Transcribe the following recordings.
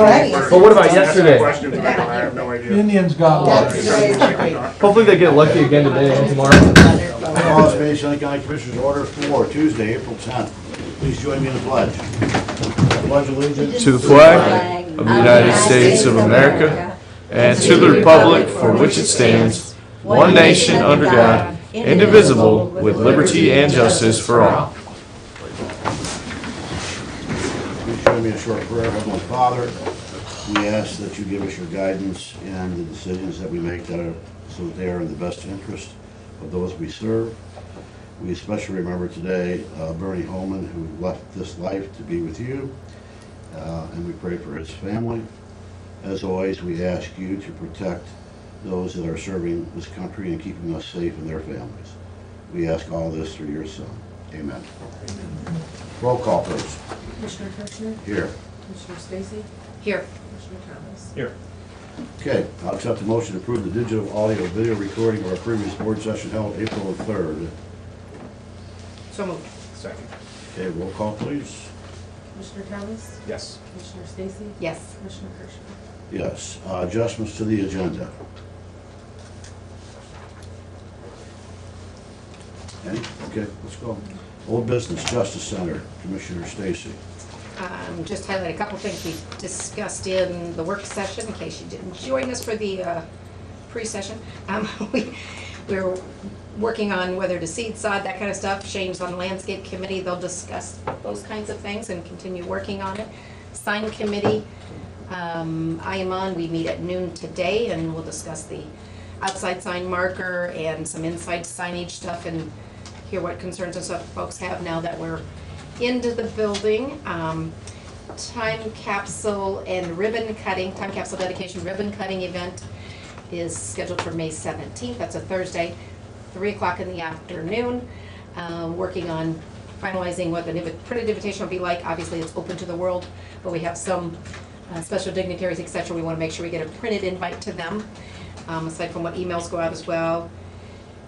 already. But what about yesterday? Questions, and I have no idea. Indians got That's lost. great. Hopefully they get lucky again today and tomorrow. Call Space Lake County Commissioners Order 4, Tuesday, April 10th. Please join me in the pledge. Pledge allegiance To the flag of the United States of America and to the republic for which it stands, one nation under God, indivisible, with liberty and justice for all. Please join me in a short prayer. Heavenly Father, we ask that you give us your guidance and the decisions that we make so that they are in the best interest of those we serve. We especially remember today Bernie Holman, who left this life to be with you, and we pray for his family. As always, we ask you to protect those that are serving this country and keeping us safe and their families. We ask all this through your Son. Amen. Roll call, please. Commissioner Kirchner? Here. Commissioner Stacy? Here. Commissioner Thomas? Here. Okay, I'll accept the motion to approve the digital audio video recording of our previous board session held April 3rd. So moved. Second. Okay, roll call, please. Commissioner Thomas? Yes. Commissioner Stacy? Yes. Commissioner Kirchner? Yes. Adjustments to the agenda. Any? Okay, let's go. Old Business Justice Center, Commissioner Stacy. Just highlight a couple things we discussed in the work session, in case you didn't join us for the pre-session. We're working on whether to seed, sod, that kind of stuff. Shane's on the landscape committee. They'll discuss those kinds of things and continue working on it. Sign committee, I am on. We meet at noon today, and we'll discuss the outside sign marker and some inside signage stuff and hear what concerns and stuff folks have now that we're into the building. Time capsule and ribbon cutting, time capsule dedication ribbon cutting event is scheduled for May 17th. That's a Thursday, 3 o'clock in the afternoon. Working on finalizing what the printed invitation will be like. Obviously, it's open to the world, but we have some special dignitaries, etc. We want to make sure we get a printed invite to them, aside from what emails go out as well.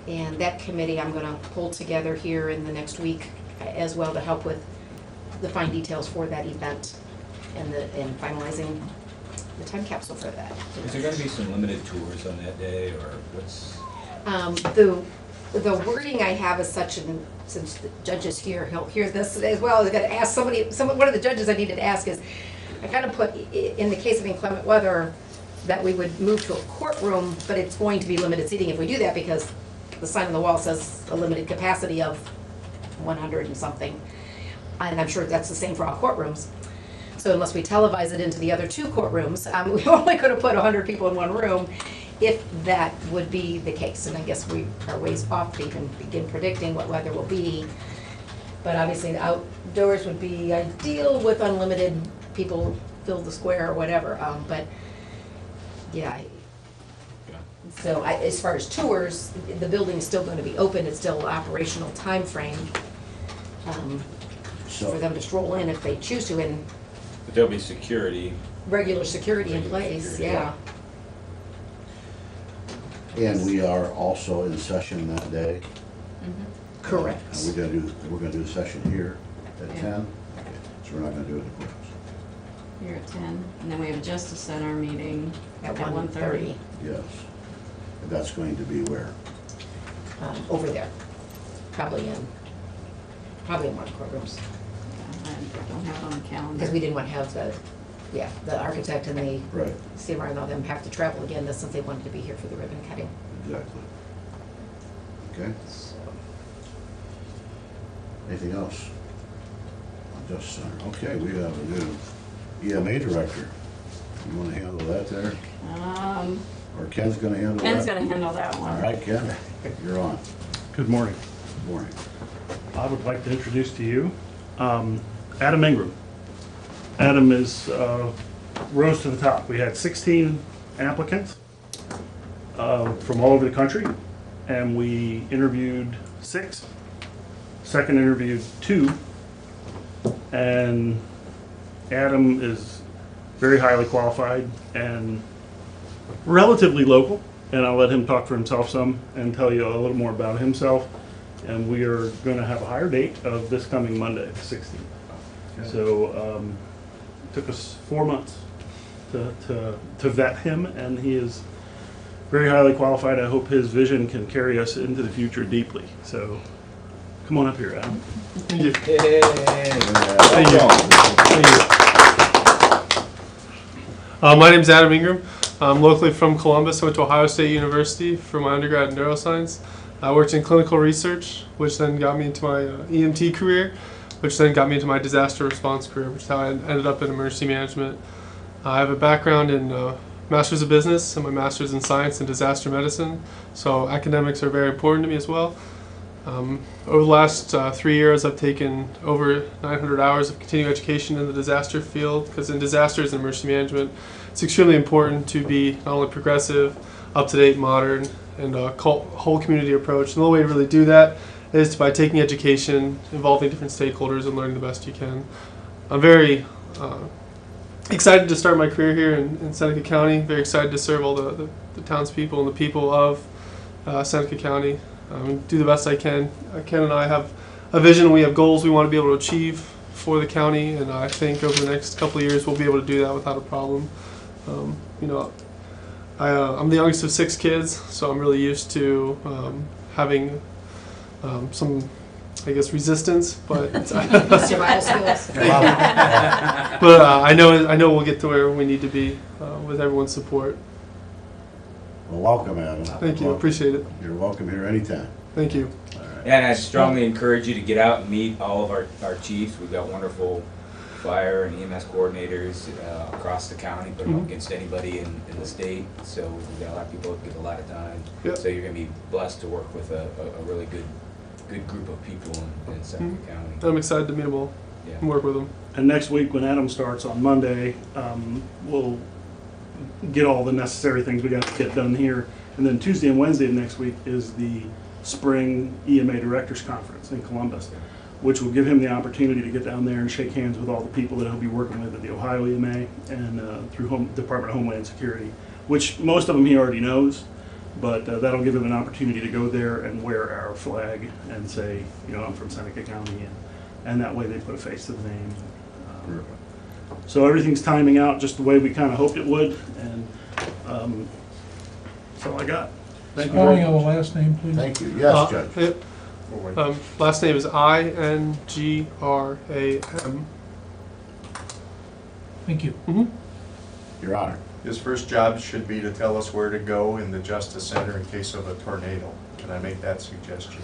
And that committee I'm going to pull together here in the next week as well to help with the fine details for that event and finalizing the time capsule for that. Is there going to be some limited tours on that day, or what's? The wording I have is such, and since the judge is here, he'll hear this as well. I got to ask one of the judges I needed to ask is, I kind of put in the case of inclement weather that we would move to a courtroom, but it's going to be limited seating if we do that because the sign on the wall says a limited capacity of 100 and something. And I'm sure that's the same for all courtrooms. So unless we televise it into the other two courtrooms, we only could have put 100 people in one room if that would be the case. And I guess we are ways off to even begin predicting what weather will be. But obviously the outdoors would be ideal with unlimited people fill the square or whatever. But yeah. So as far as tours, the building is still going to be open. It's still operational time frame for them to stroll in if they choose to, and But there'll be security. regular security in place, yeah. And we are also in session that day. Correct. And we're gonna do a session here at 10. Okay, so we're not gonna do it in the courthouse. Here at 10, and then we have a Justice Center meeting At at 1:30. 1:30, Yes. And that's going to be where? over there. Probably in one of the courtrooms. I don't have it on the calendar. Because we didn't want to have the architect and the Right, CMR and all them have to travel again, since they wanted to be here for the ribbon cutting. exactly. Okay, So, anything else? On Justice Center. Okay, we have a new EMA director. You wanna handle that there? Or Ken's gonna handle that? Ken's gonna handle that All one. right, Ken, you're on. Good morning. Good morning. I would like to introduce to you Adam Ingram. Adam rose to the top. We had 16 applicants from all over the country, and we interviewed 6. Second interviewed 2, and Adam is very highly qualified and relatively local, and I'll let him talk for himself some and tell you a little more about himself. And we are going to have a hire date of this coming Monday, the 16th. So it took us 4 months to vet him, and he is very highly qualified. I hope his vision can carry us into the future deeply. So come on up here, Adam. Thank you. Hey. Thank you. Thank you. My name's Adam Ingram. I'm locally from Columbus. I went to Ohio State University for my undergrad in neuroscience. I worked in clinical research, which then got me into my EMT career, which then got me into my disaster response career, which is how I ended up in emergency management. I have a background in Master's of Business and my Master's in Science and Disaster Medicine, so academics are very important to me as well. Over the last 3 years, I've taken over 900 hours of continuing education in the disaster field, because in disasters and emergency management, it's extremely important to be not only progressive, up-to-date, modern, and a whole community approach. And the only way to really do that is by taking education, involving different stakeholders, and learning the best you can. I'm very excited to start my career here in Seneca County. Very excited to serve all the townspeople and the people of Seneca County. Do the best I can. Ken and I have a vision. We have goals we want to be able to achieve for the county, and I think over the next couple of years we'll be able to do that without a problem. I'm the youngest of 6 kids, so I'm really used to having some, I guess, resistance, but Survival skills. but I know we'll get to where we need to be with everyone's support. Well, welcome, Adam. Thank you, Welcome. appreciate it. You're welcome here anytime. Thank you. All right. And I strongly encourage you to get out and meet all of our chiefs. We've got wonderful fire and EMS coordinators across the county, put them up against anybody in the state. So we've got a lot of people that give a lot of time. Yep. So you're going to be blessed to work with a really good group of people in Seneca County. I'm excited to meet them all Yeah. and work with them. And next week, when Adam starts on Monday, we'll get all the necessary things we got to get done here. And then Tuesday and Wednesday of next week is the Spring EMA Directors Conference in Columbus, which will give him the opportunity to get down there and shake hands with all the people that he'll be working with at the Ohio EMA and through Department of Homeland Security, which most of them he already knows, but that'll give him an opportunity to go there and wear our flag and say, I'm from Seneca County, and that way they put a face to the name. So everything's timing out just the way we kind of hoped it would, and that's all I got. Thank you very Spelling of the much. last name, please. Thank you. Yes, Judge. Last name is Ingram. Thank you. Your Honor. His first job should be to tell us where to go in the Justice Center in case of a tornado. Can I make that suggestion?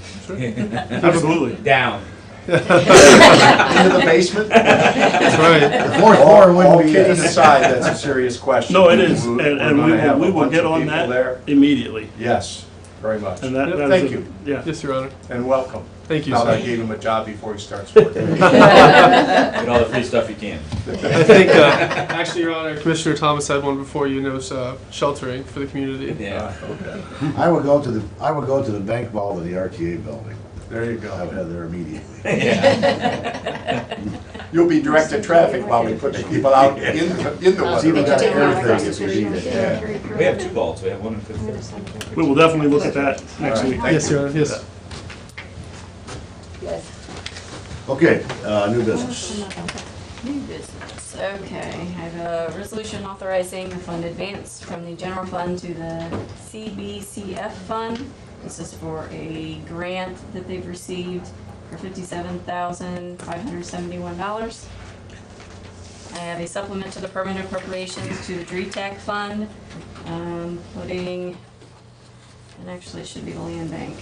Absolutely. Down. Into the basement? That's right. The fourth floor All wouldn't be. kidding aside, that's a serious question. No, it is, We're and gonna have we a will bunch get of on people that there. immediately. Yes, very much. And that is Thank you, Yeah. Yes, Your Honor. and welcome. Thank you, Now that I sir. gave him a job before he starts working. Get all the free stuff you can. I think, actually, Your Honor, Commissioner Thomas had one before you, knows sheltering for the community. Yeah. Okay. I would go to the bank vault of the RTA building. There you I go. would head there immediately. You'll be directing traffic while we put the people out in the It's even weather. got everything if you need it. We have 2 vaults. We have one in Fifth Third. We will definitely look at that next week. Thank Yes, you. Your Honor, yes. Okay, new business. New business, okay. I have a resolution authorizing the fund advance from the general fund to the CBCF fund. This is for a grant that they've received for $57,571. I have a supplement to the permanent appropriations to the DRETAC fund, putting, and actually it should be the land bank.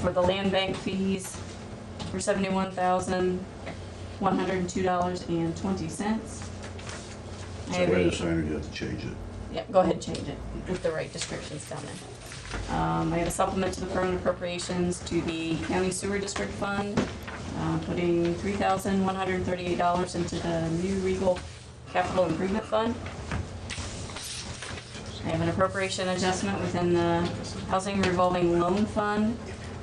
For the land bank fees for $71,102.20. So wait a second, you have to change it. Yeah, go ahead and change it with the right descriptions down there. I have a supplement to the permanent appropriations to the county sewer district fund, putting $3,138 into the new Regal capital improvement fund. I have an appropriation adjustment within the housing revolving loan fund,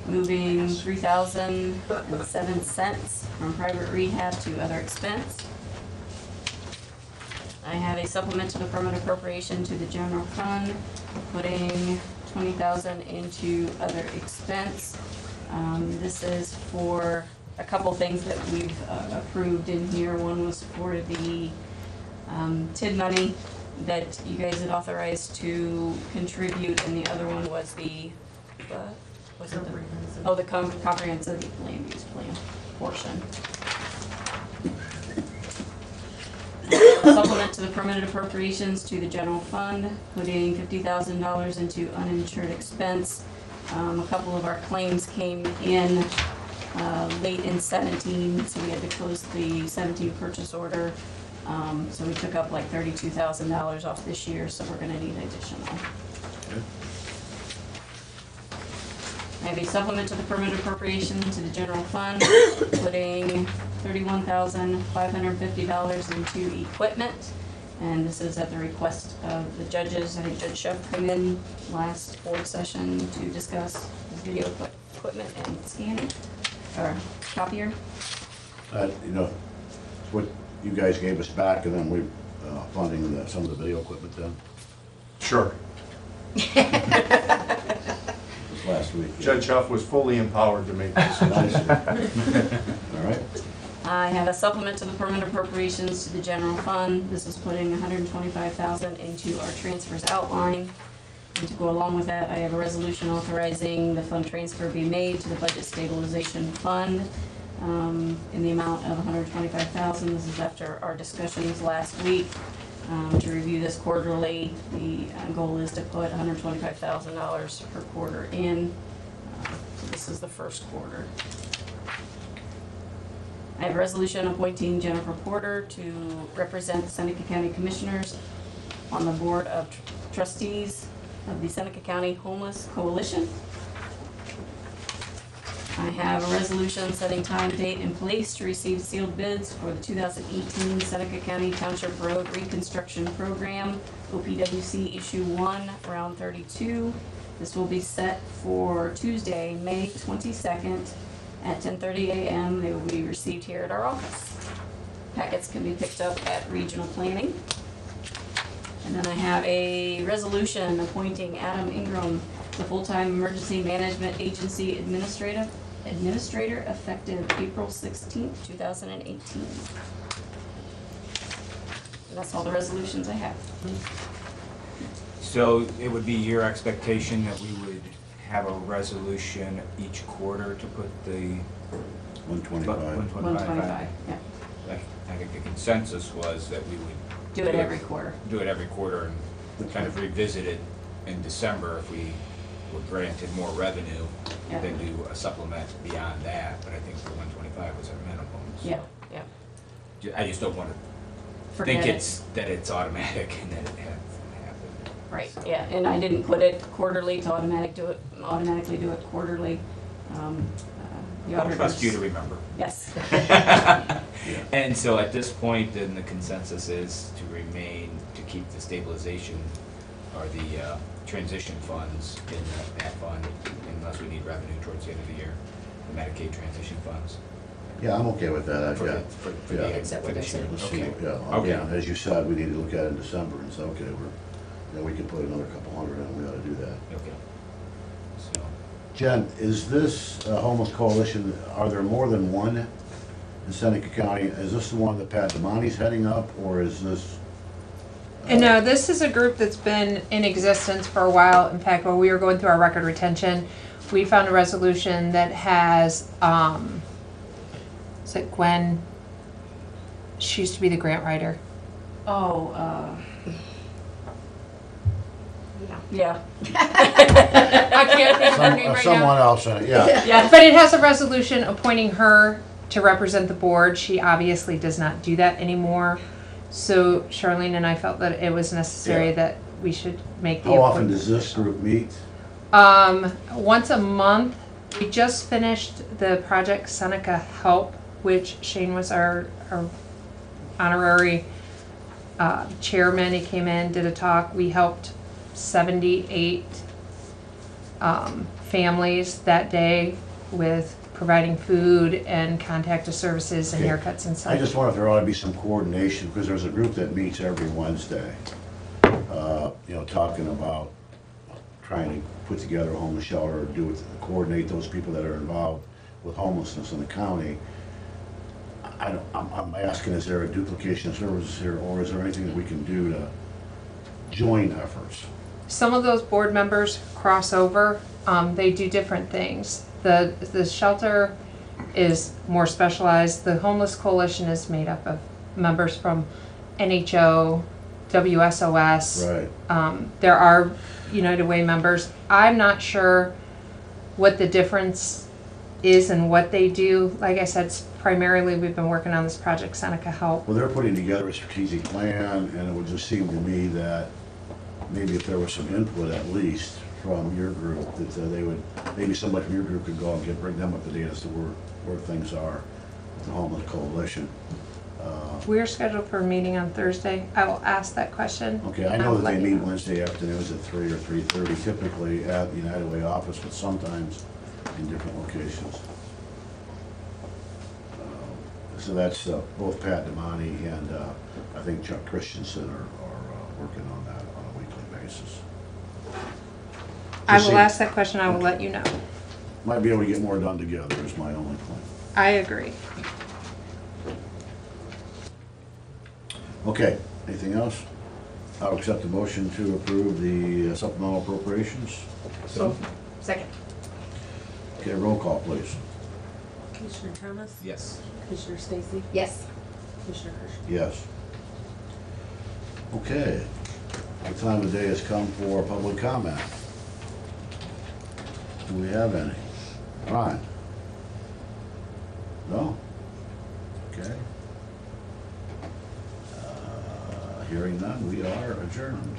moving $3,007 from private rehab to other expense. I have a supplement to the permanent appropriation to the general fund, putting $20,000 into other expense. This is for a couple things that we've approved in here. One was for the TID money that you guys had authorized to contribute, and the other one was the, what's it? The comprehensive land use plan portion. Supplement to the permanent appropriations to the general fund, putting $50,000 into uninsured expense. A couple of our claims came in late in 17, so we had to close the 17 purchase order. So we took up like $32,000 off this year, so we're gonna need additional. I have a supplement to the permanent appropriation to the general fund, putting $31,550 into equipment. And this is at the request of the judges. I think Judge Shuff came in last board session to discuss video equipment and scanning, or copier. You know, what you guys gave us back, and then we funding some of the video equipment then, Sure. this last week. Judge Huff was fully empowered to make this Nice. decision. All right. I have a supplement to the permanent appropriations to the general fund. This is putting $125,000 into our transfers outline. And to go along with that, I have a resolution authorizing the fund transfer be made to the budget stabilization fund in the amount of $125,000. This is after our discussions last week. To review this quarterly, the goal is to put $125,000 per quarter in. So this is the first quarter. I have a resolution appointing Jennifer Porter to represent the Seneca County Commissioners on the Board of Trustees of the Seneca County Homeless Coalition. I have a resolution setting time, date, and place to receive sealed bids for the 2018 Seneca County Township Road Reconstruction Program, OPWC Issue 1, Round 32. This will be set for Tuesday, May 22nd at 10:30 a.m. They will be received here at our office. Packets can be picked up at Regional Planning. And then I have a resolution appointing Adam Ingram, the full-time Emergency Management Agency Administrator effective April 16th, 2018. And that's all the resolutions I have. So it would be your expectation that we would have a resolution each quarter to put the 125. 125, yeah. I think the consensus was that we would Do it every quarter. do it every quarter and kind of revisit it in December if we were granted more revenue, Yeah. then do a supplement beyond that, but I think the 125 was our minimum. So Yeah, yeah. I just don't want to Forget think it. that it's automatic and that it has happened. Right, So- yeah, and I didn't put it quarterly to automatically do it quarterly. The I'll auditors. trust you to remember. Yes. And so at this point, then the consensus is to keep the stabilization or the transition funds in that fund unless we need revenue towards the end of the year, the Medicaid transition funds. Yeah, I'm okay with that, For yeah. the- for the- Yeah. Is that what for they this said? year. Let's see, Okay. yeah, Okay. again, as you said, we need to look at it in December and say, okay, then we can put another couple hundred in, we ought to do that. Okay. So, Jen, is this homeless coalition, are there more than one in Seneca County? Is this the one that Pat Damani's heading up, or is this? And no, this is a group that's been in existence for a while. In fact, while we were going through our record retention, we found a resolution that has, is it Gwen? She used to be the grant writer. Oh, yeah. I can't think of her name right Someone now. else in it, yeah. Yeah. But it has a resolution appointing her to represent the board. She obviously does not do that anymore. So Charlene and I felt that it was necessary Yeah. that we should make the How often appointment. does this group meet? Once a month. We just finished the Project Seneca Help, which Shane was our honorary chairman. He came in, did a talk. We helped 78 families that day with providing food and contact services and Okay. haircuts and I such. just wonder if there ought to be some coordination, because there's a group that meets every Wednesday, talking about trying to put together a homeless shelter, coordinate those people that are involved. with homelessness in the county. I'm asking, is there a duplication of services here, or is there anything that we can do to join efforts? Some of those board members cross over. They do different things. The shelter is more specialized. The Homeless Coalition is made up of members from NHO, WSOS. Right. There are United Way members. I'm not sure what the difference is in what they do. Like I said, primarily we've been working on this project Seneca Help. Well, they're putting together a strategic plan, and it would just seem to me that maybe if there was some input at least from your group, that they would, maybe somebody from your group could go and bring them up to date as to where things are with the Homeless Coalition. We're scheduled for a meeting on Thursday. I will ask that question. Okay, I know that they meet Wednesday afternoons at 3 or 3:30, typically at the United Way office, but sometimes in different locations. So that's both Pat Damani and I think Chuck Christensen are working on that on a weekly basis. I Just will see- ask that question. I will let you know. Might be able to get more done together is my only point. I agree. Okay, anything else? I'll accept the motion to approve the supplemental appropriations. So, second. Okay, roll call, please. Commissioner Thomas? Yes. Commissioner Stacy? Yes. Commissioner Herschel? Yes. Okay, the time of day has come for public comment. Do we have any? Ron? No? Okay. Hearing none, we are adjourned.